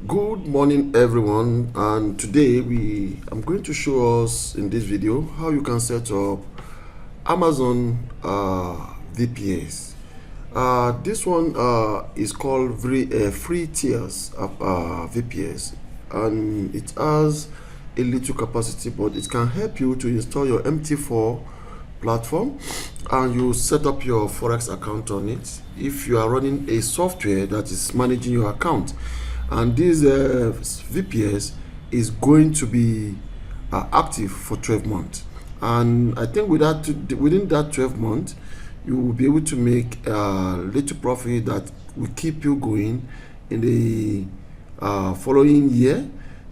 Good morning everyone, and today I'm going to show us in this video how you can set up Amazon VPS. This one is called free tiers of VPS, and it has a little capacity, but it can help you to install your MT4 platform and you set up your Forex account on it if you are running a software that is managing your account. And this VPS is going to be active for 12 months, and I think within that 12 months you will be able to make a little profit that will keep you going in the following year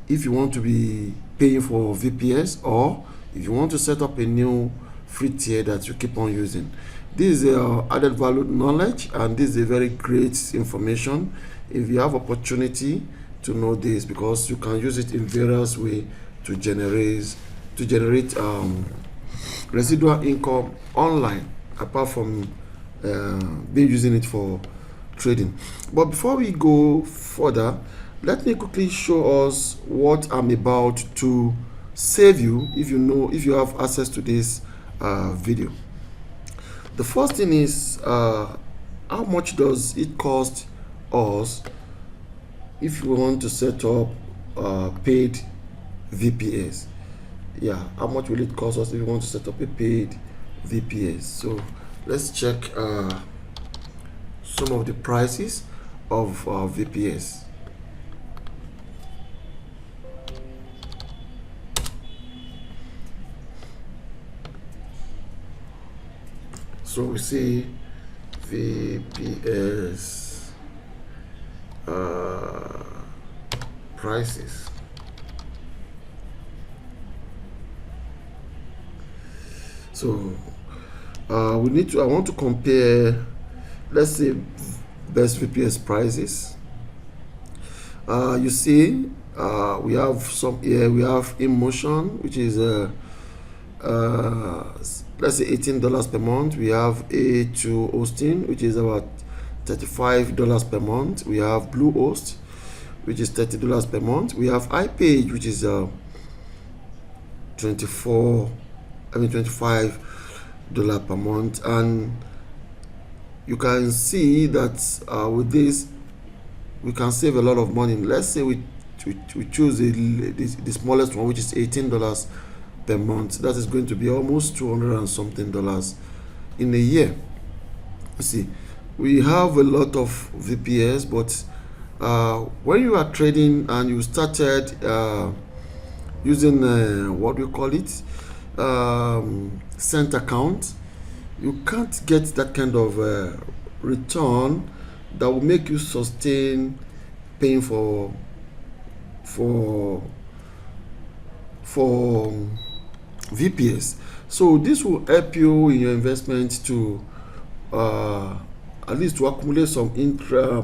if you want to be paying for VPS, or if you want to set up a new free tier that you keep on using. This is added value knowledge, and this is a very great information if you have opportunity to know this, because you can use it in various ways to generate residual income online, apart from being using it for trading. But before we go further, let me quickly show us what I'm about to save you if you have access to this video. The first thing is how much does it cost us if we want to set up paid VPS. How much will it cost us if we want to set up a paid VPS? So let's check some of the prices of VPS. So we see VPS prices. So I want to compare, let's say, best VPS prices. You see, we have some here. We have InMotion, which is let's say $18 per month. We have A2 hosting, which is about $35 per month. We have Bluehost, which is $30 per month. We have iPage, which is $25 per month. And you can see that with this we can save a lot of money. Let's say we choose the smallest one, which is $18 per month. That is going to be almost $200 and something in a year. You see, we have a lot of VPS, but when you are trading and you started using what we call it, cent account, you can't get that kind of return that will make you sustain paying for VPS. So this will help you in your investment to at least to accumulate some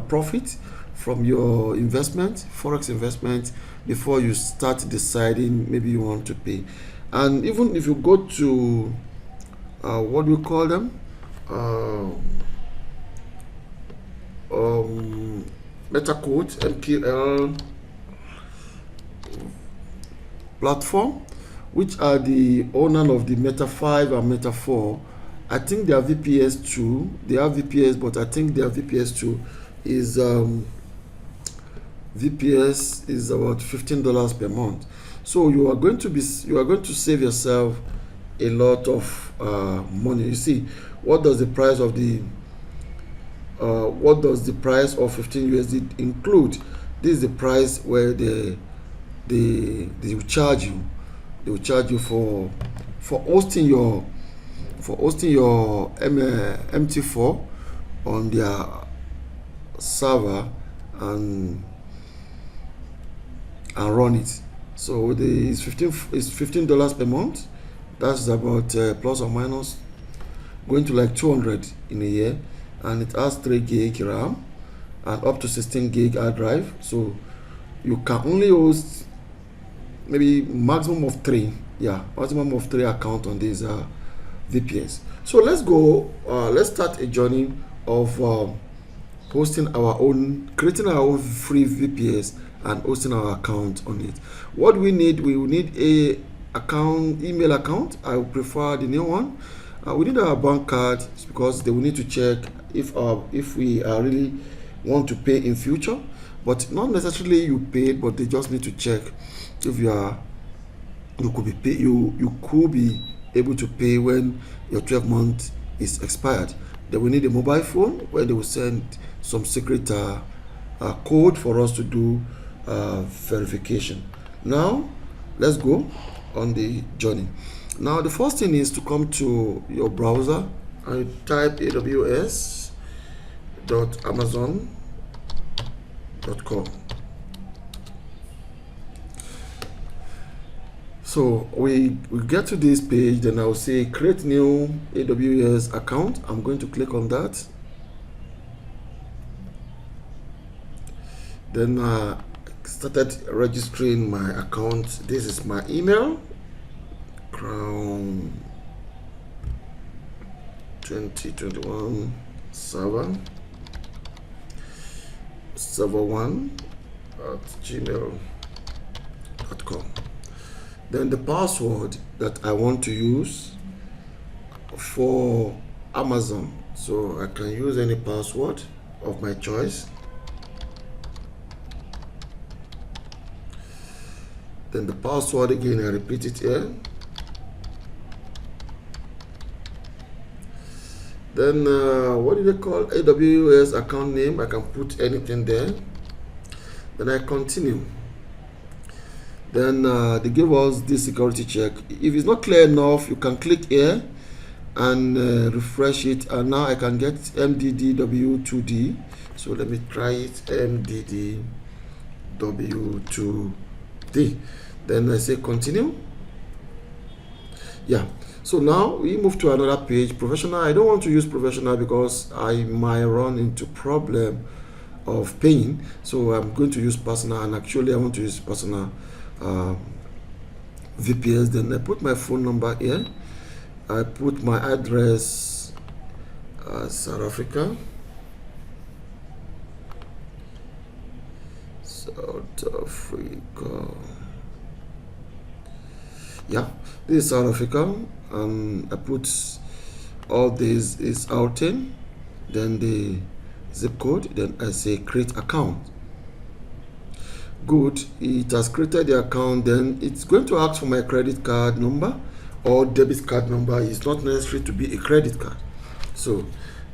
profit from your investment, Forex investment, before you start deciding maybe you want to pay. And even if you go to what do you call them, MetaQuote MQL platform, which are the owner of the MT5 and MT4, I think they are VPS 2. They have VPS, but I think their VPS 2 is VPS is about $15 per month. So you are going to save yourself a lot of money. You see, what does the price of 15 USD include? This is the price where they will charge you. They will charge you for hosting your MT4 on their server and run it. So it's $15 per month. That's about plus or minus going to like 200 in a year, and it has 3 gig RAM and up to 16 gig hard drive. So you can only host maybe maximum of 3 accounts on these VPS. So let's go, let's start a journey of creating our own free VPS and hosting our account on it. What we need will need a email account. I would prefer the new one. We need our bank card because they will need to check if we are really want to pay in future, but not necessarily you paid, but they just need to check if you could be able to pay when your 12 months is expired. Then we need a mobile phone where they will send some secret code for us to do verification. Now let's go on the journey. Now the first thing is to come to your browser and type aws.amazon.com. So we get to this page, then I'll say create new AWS account. I'm going to click on that. Then started registering my account. This is my email, Crown 2021 server 1 at gmail.com. Then the password that I want to use for Amazon, so I can use any password of my choice. Then the password again, I repeat it here. Then what do they call AWS account name? I can put anything there. Then I continue. Then they give us this security check. If it's not clear enough, you can click here and refresh it, and now I can get MDDW2D. So let me try it, MDDW2D. Then I say continue. Yeah, so now we move to another page, professional. I don't want to use professional because I might run into problem of paying, so I'm going to use personal, and actually I want to use personal VPS. Then I put my phone number here, I put my address, South Africa, yeah, this is South Africa, and I put all this is Alton, then the zip code, then I say create account. Good, it has created the account. Then it's going to ask for my credit card number or debit card number. It's not necessary to be a credit card. So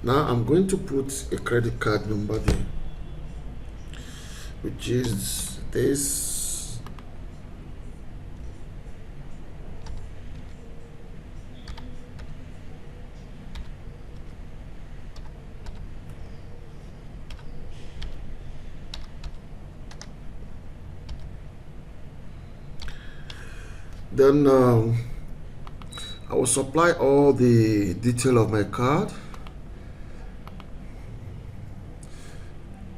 now I'm going to put a credit card number there, which is this. Then I will supply all the detail of my card.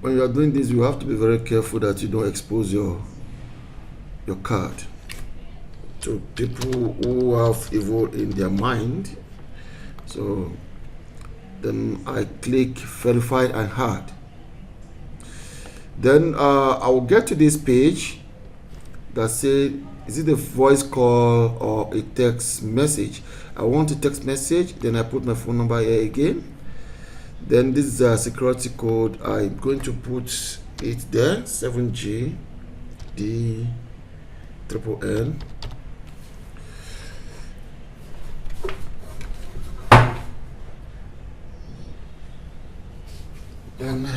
When you are doing this, you have to be very careful that you don't expose your card to people who have evil in their mind. So then I click verify and add. Then I will get to this page that says, is it a voice call or a text message? I want a text message. Then I put my phone number here again. Then this is a security code. I'm going to put it there, 7G D triple N. Then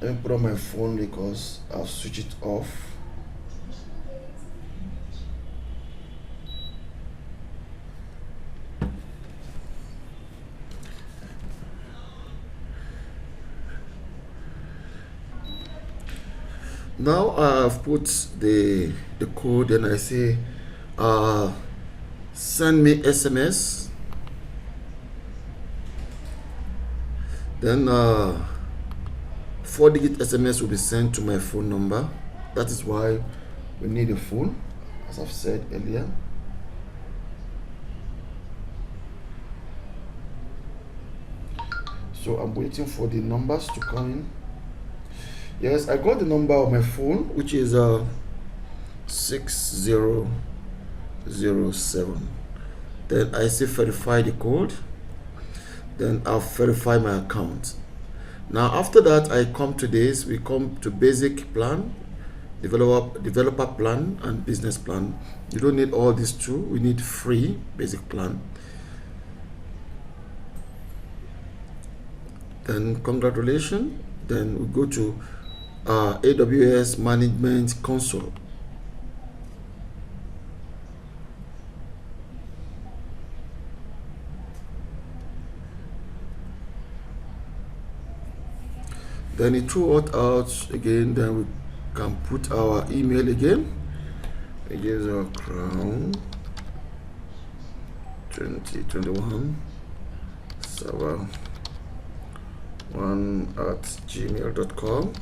let me put on my phone because I'll switch it off. Now I've put the code, and I say send me SMS. Then 4-digit SMS will be sent to my phone number. That is why we need a phone, as I've said earlier. So I'm waiting for the numbers to come in. Yes, I got the number on my phone, which is 6007. Then I say verify the code. Then I'll verify my account. Now after that, I come to this. We come to basic plan, developer plan, and business plan. You don't need all these two. We need free basic plan. Then congratulations. Then we go to AWS management console. Then it threw it out again. Then we can put our email again. It gives our crown 2021 server 1@gmail.com.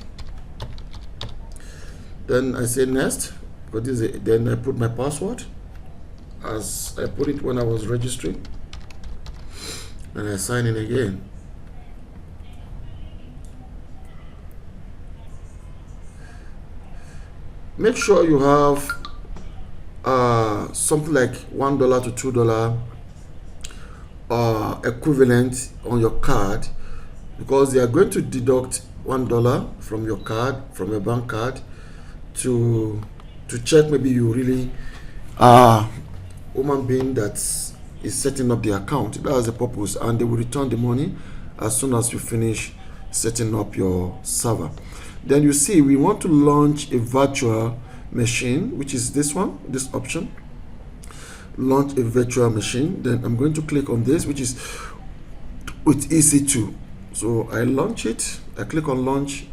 Then I say next. Then I put my password as I put it when I was registering, and I sign in again. Make sure you have something like $1 to $2 equivalent on your card, because they are going to deduct $1 from your card, from your bank card, to check maybe you really are human being that is setting up the account. That is the purpose, and they will return the money as soon as you finish setting up your server. Then you see we want to launch a virtual machine, which is this one, this option, launch a virtual machine. Then I'm going to click on this, which is with EC2. So I launch it. I click on launch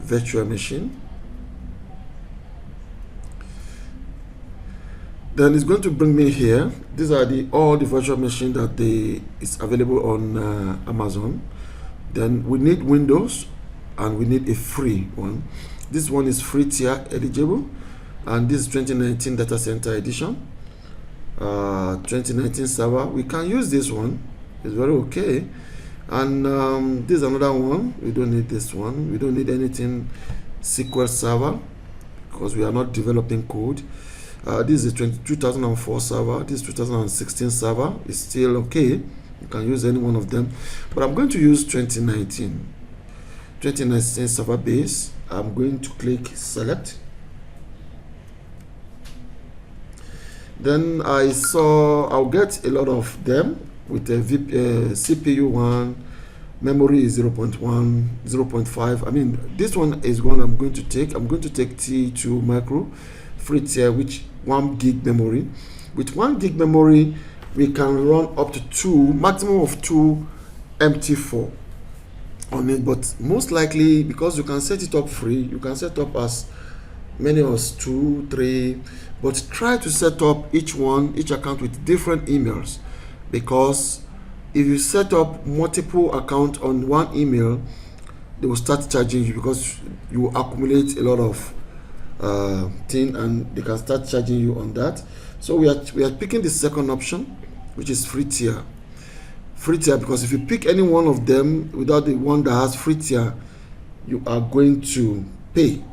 virtual machine. Then it's going to bring me here. These are all the virtual machine that is available on Amazon. Then we need Windows, and we need a free one. This one is free tier eligible, and this is 2019 data center edition, 2019 server. We can use this one. It's very okay. And this is another one. We don't need this one. We don't need anything SQL server, because we are not developing code. This is a 2004 server. This 2016 server is still okay. You can use any one of them, but I'm going to use 2019 server base. I'm going to click select. Then I'll get a lot of them with a CPU 1, memory is 0.1, 0.5. I mean, this one is one I'm going to take. I'm going to take T2 micro free tier, which 1 gig memory. With 1 gig memory, we can run up to maximum of 2 MT4 on it, but most likely, because you can set it up free, you can set up as many as 2, 3, but try to set up each account with different emails, because if you set up multiple accounts on one email, they will start charging you, because you accumulate a lot of thing, and they can start charging you on that. So we are picking the second option, which is free tier, because if you pick any one of them without the one that has free tier, you are going to pay.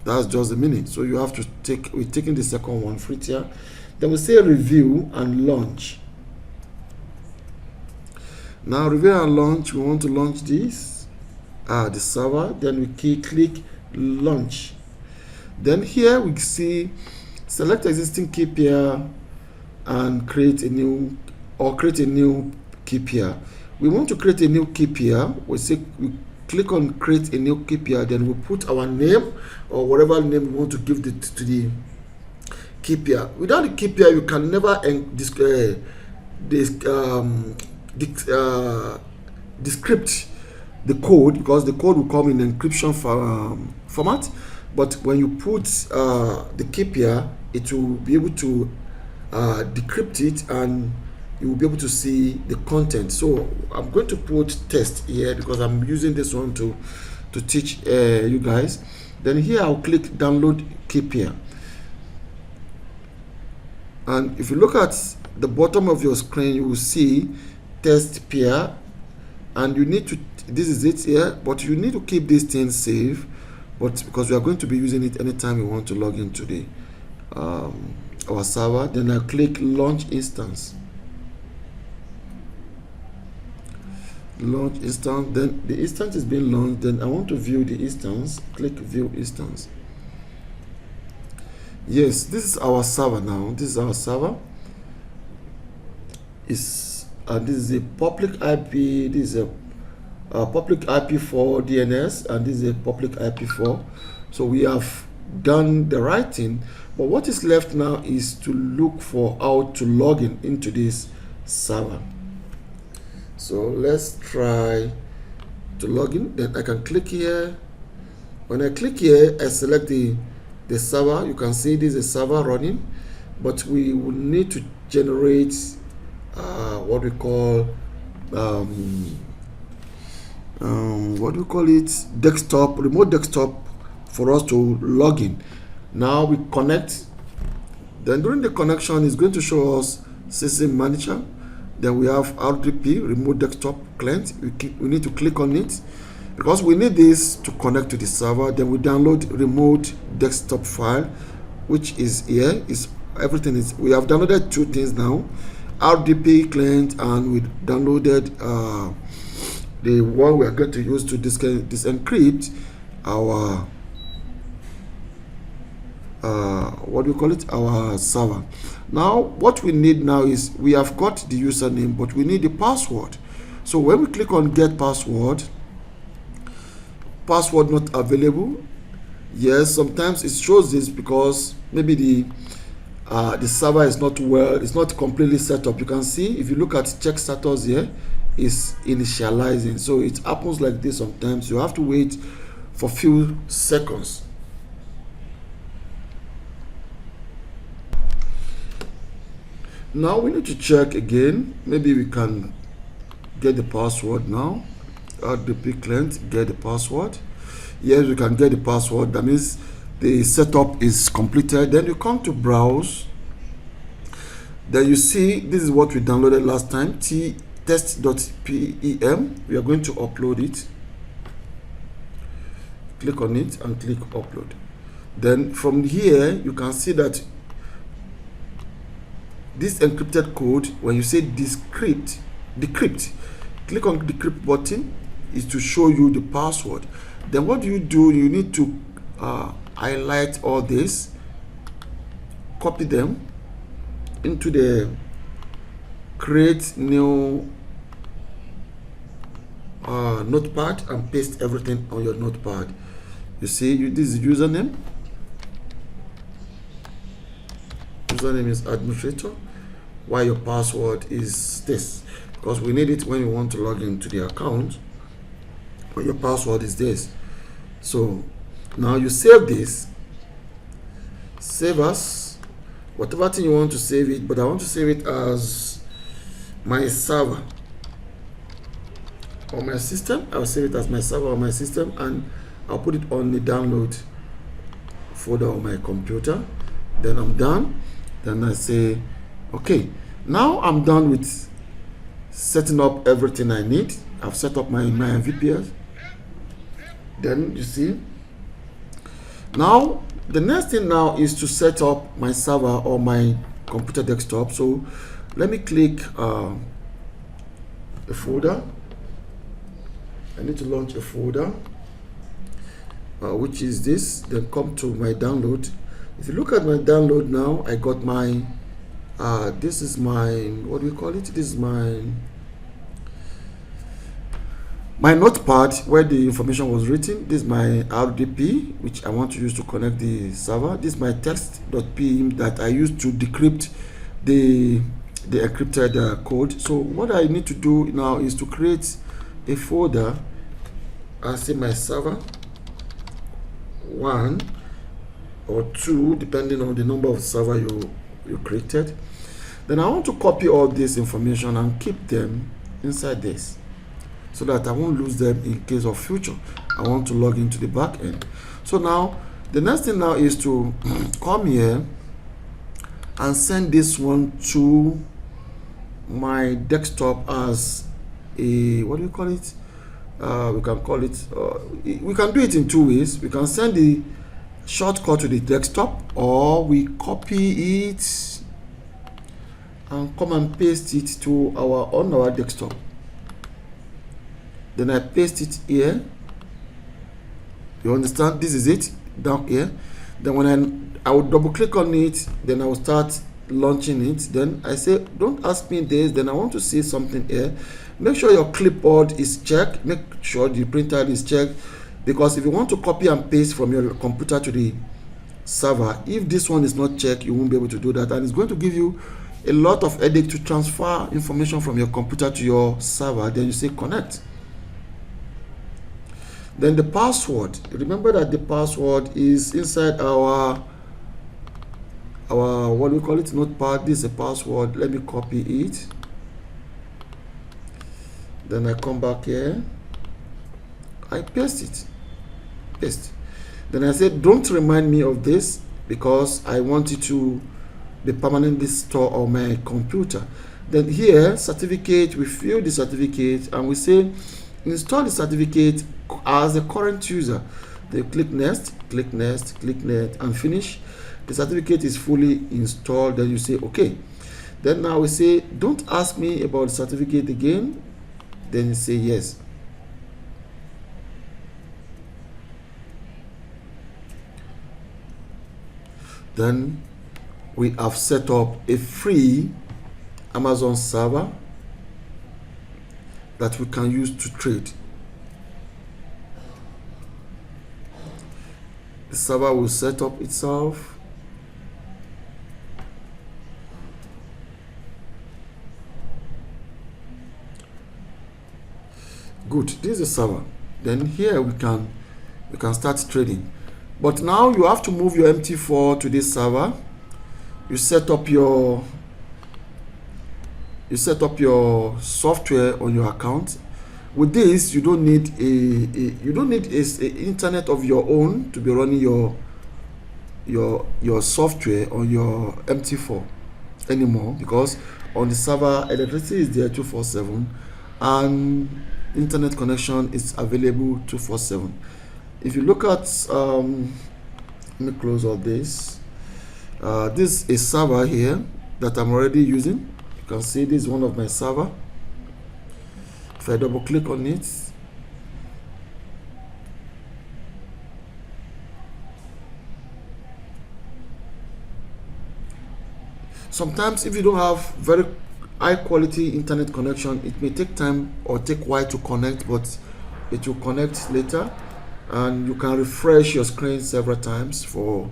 That's just the meaning. So you have to we're taking the second one, free tier. Then we say review and launch. Now review and launch, we want to launch this the server. Then we click launch. Then here we see select existing key pair and create a new key pair. We want to create a new key pair. We click on create a new key pair. Then we put our name or whatever name we want to give to the key pair. Without the key pair, you can never decrypt the code, because the code will come in encryption format. But when you put the key pair, it will be able to decrypt it, and you will be able to see the content. So I'm going to put test here, because I'm using this one to teach you guys. Then here I'll click download key pair, and if you look at the bottom of your screen, you will see test pair, and you need to this is it here, but you need to keep this thing safe, but because we are going to be using it anytime we want to log into the our server. Then I click launch instance. Launch instance, then the instance is being launched. Then I want to view the instance. Click view instance. Yes, this is our server now. This is our server. This is a public IP. This is a public IP4 DNS, and this is a public IP4. So we have done the right thing, but what is left now is to look for how to log in into this server. So let's try to log in. Then I can click here. When I click here, I select the server. You can see this is a server running, but we will need to generate what we call desktop, remote desktop, for us to log in. Now we connect. Then during the connection, it's going to show us system manager. Then we have RDP, remote desktop client. We need to click on it because we need this to connect to the server. Then we download remote desktop file, which is here. Everything is, we have downloaded two things now, RDP client, and we downloaded the one we are going to use to disencrypt our our server. Now what we need now is, we have got the username, but we need the password. So when we click on get password not available. Yes, sometimes it shows this because maybe the server is not it's not completely set up. You can see if you look at check status here, is initializing. So it happens like this sometimes. You have to wait for few seconds. Now we need to check again. Maybe we can get the password now. RDP client, get the password. Yes, we can get the password. That means the setup is completed. Then you come to browse. Then you see this is what we downloaded last time, test.pem. We are going to upload it. Click on it and click upload. Then from here you can see that this encrypted code, when you say decrypt, click on the decrypt button, is to show you the password. Then what do? You need to highlight all this, copy them into the create new notepad, and paste everything on your notepad. You see, this is username. Username is administrator, while your password is this, because we need it when we want to log into the account. But your password is this. So now you save this, save as whatever thing you want to save it, but I want to save it as my server on my system. I'll save it as my server on my system, and I'll put it on the download folder on my computer. Then I'm done. Then I say okay. Now I'm done with setting up everything I need. I've set up my VPS. Then you see, now the next thing now is to set up my server on my computer desktop. So let me click a folder. I need to launch a folder, which is this. Then come to my download. If you look at my download now, I got my this is my, what do we call it? This is my notepad where the information was written. This is my RDP, which I want to use to connect the server. This is my text.pem that I use to decrypt the encrypted code. So what I need to do now is to create a folder. I say my server 1 or 2, depending on the number of server you created. Then I want to copy all this information and keep them inside this, so that I won't lose them in case of future I want to log into the back end. So now the next thing now is to come here and send this one to my desktop as a, what do you call it, we can call it, we can do it in two ways. We can send the shortcut to the desktop, or we copy it and come and paste it to on our desktop. Then I paste it here. You understand? This is it down here. Then when I will double click on it, then I will start launching it. Then I say, don't ask me this, then I want to see something here. Make sure your clipboard is checked, make sure the printer is checked, because if you want to copy and paste from your computer to the server, if this one is not checked, you won't be able to do that, and it's going to give you a lot of headache to transfer information from your computer to your server. Then you say connect. Then the password, remember that the password is inside our what do we call it, notepad. This is a password. Let me copy it. Then I come back here, I paste it, paste. Then I said, don't remind me of this, because I want it to be permanently stored on my computer. Then here, certificate, we fill the certificate and we say install the certificate as a current user. Then click next, click next, click next, and finish. The certificate is fully installed. Then you say okay. Then now we say, don't ask me about the certificate again. Then you say yes. Then we have set up a free Amazon server that we can use to trade. The server will set up itself. Good, this is a server. Then here we can start trading. But now you have to move your MT4 to this server. You set up your software on your account. With this, you don't need a internet of your own to be running your software on your MT4 anymore, because on the server electricity is there 247 and internet connection is available 247. If you look at let me close all this. This is a server here that I'm already using. You can see this is one of my server. If I double click on it, sometimes if you don't have very high quality internet connection, it may take time or take a while to connect, but it will connect later, and you can refresh your screen several times for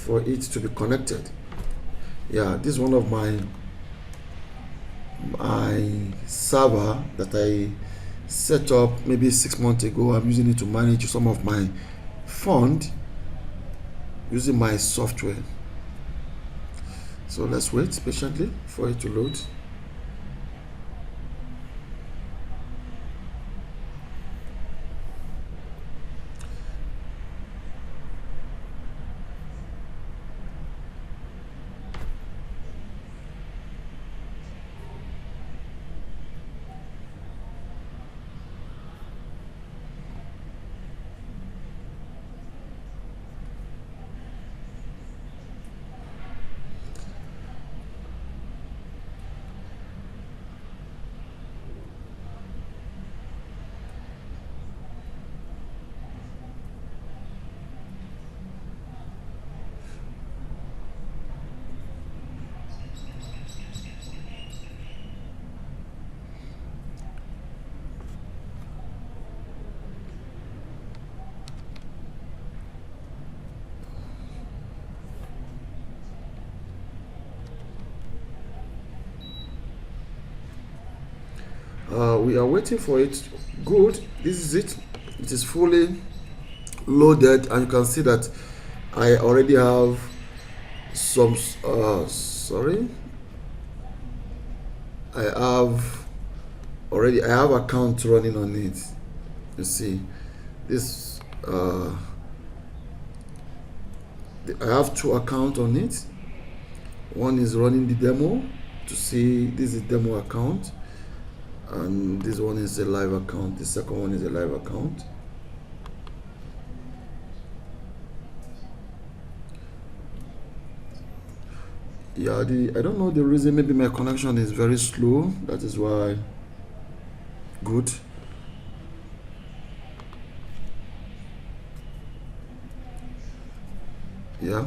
it to be connected. Yeah, this is one of my server that I set up maybe 6 months ago. I'm using it to manage some of my fund using my software. So let's wait patiently for it to load. We are waiting for it. Good, this is it. It is fully loaded, and you can see that I already have some I have account running on it. You see this, I have 2 accounts on it. One is running the demo to see, this is demo account, and this one is a live account. The second one is a live account. Yeah, I don't know the reason. Maybe my connection is very slow. That is why. Good. Yeah.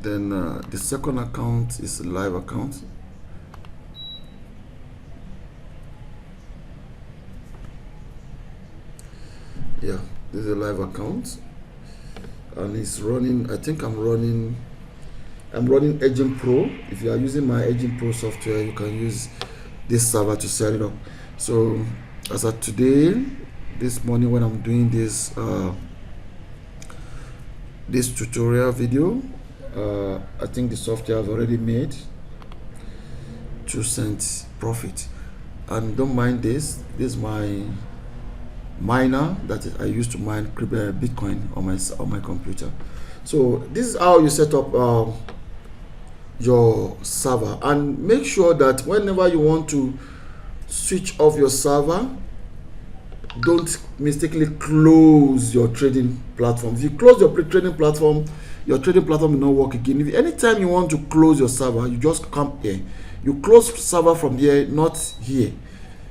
Then the second account is a live account. Yeah, this is a live account, and it's running. I think I'm running Agent Pro. If you are using my Agent Pro software, you can use this server to set it up. So as of today, this morning, when I'm doing this this tutorial video, I think the software has already made 2 cents profit. And don't mind this. This is my miner that I used to mine Bitcoin on my computer. So this is how you set up your server, and make sure that whenever you want to switch off your server, don't mistakenly close your trading platform. If you close your trading platform will not work again. If anytime you want to close your server, you just come here. You close server from here, not here.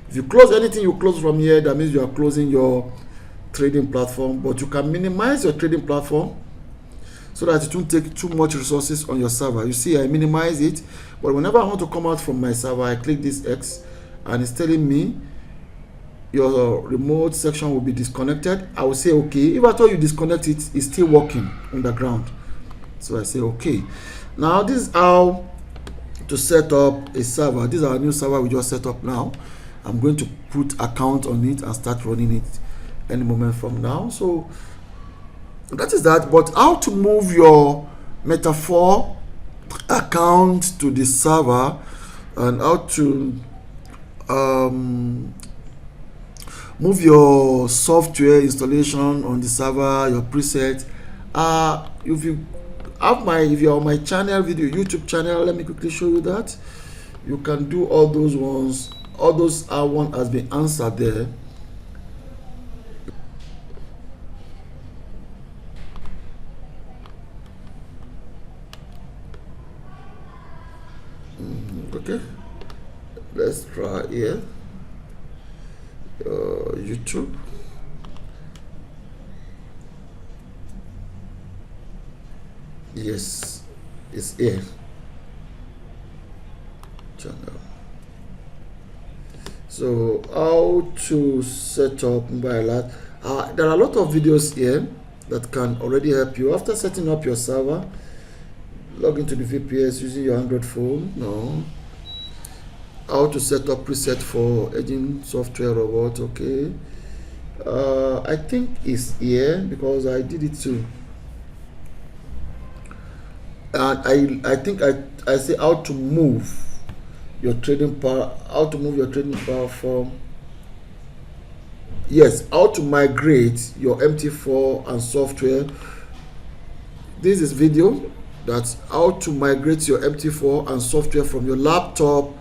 If you close anything, you close from here, that means you are closing your trading platform. But you can minimize your trading platform so that it won't take too much resources on your server. You see, I minimize it, but whenever I want to come out from my server, I click this X, and it's telling me your remote section will be disconnected. I will say okay. If I told you disconnect it, it's still working underground. So I say okay. Now this is how to set up a server. This is our new server we just set up now. I'm going to put account on it and start running it any moment from now. So that is that. But how to move your MT4 account to the server, and how to move your software installation on the server, your preset. If you're on my channel, YouTube channel, let me quickly show you that. You can do all those ones. All those one has been answered there. Okay, let's try here. YouTube. Yes, it's here. Channel. So how to set up mobile alert. There are a lot of videos here that can already help you. After setting up your server, log into the VPS using your Android phone. No. How to set up preset for agent software robot. Okay. I think it's here because I did it too. And I think I say how to move your trading power. How to move your trading power from. Yes, how to migrate your MT4 and software. This is video. That's how to migrate your MT4 and software from your laptop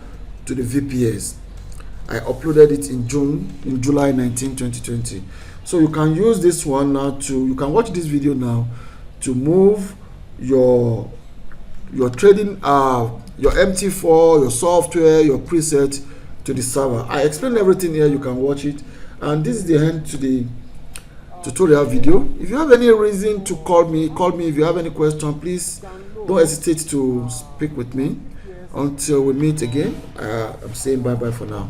to the VPS. I uploaded it in July 19, 2020. So you can use this one now you can watch this video now to move your trading your MT4, your software, your preset to the server. I explained everything here. You can watch it, and this is the end to the tutorial video. If you have any reason to call me. If you have any question, please don't hesitate to speak with me. Until we meet again, I'm saying bye bye for now.